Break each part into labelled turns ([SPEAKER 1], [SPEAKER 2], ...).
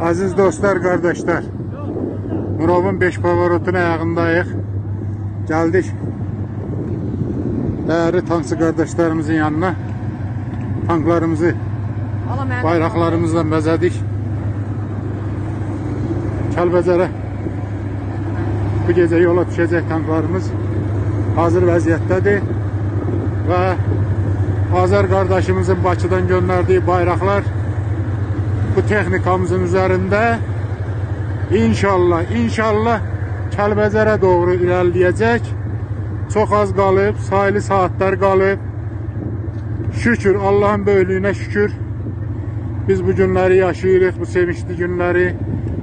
[SPEAKER 1] Aziz dostlar, kardeşler, Murov'un 5 pavarotun ayağındayıq. Geldik değerli tankçı kardeşlerimizin yanına. Tanklarımızı bayraklarımızla bəzədik. Kəlbəcərə bu gece yola düşecek tanklarımız hazır vəziyyətdədir ve Azər kardeşimizin Bakıdan gönderdiği bayraklar bu texnikamızın üzerinde inşallah Kəlbəcərə doğru ilerleyecek. Çok az qalıb, sayılı saatler qalıb. Şükür, Allah'ın böyüklüğüne şükür. Biz bu günleri yaşayırıq, bu sevinçli günleri.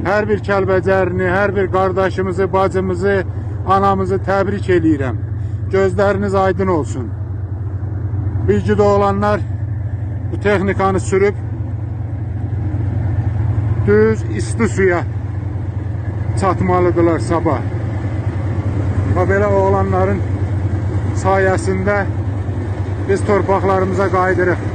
[SPEAKER 1] Her bir Kəlbəcərini, her bir kardeşimizi, bacımızı, anamızı təbrik eləyirəm. Gözleriniz aydın olsun. Bilgide olanlar bu texnikanı sürüp düz isti suya çatmalıdırlar sabah. Və belə oğlanların sayesinde biz torpaqlarımıza qayıdırıq.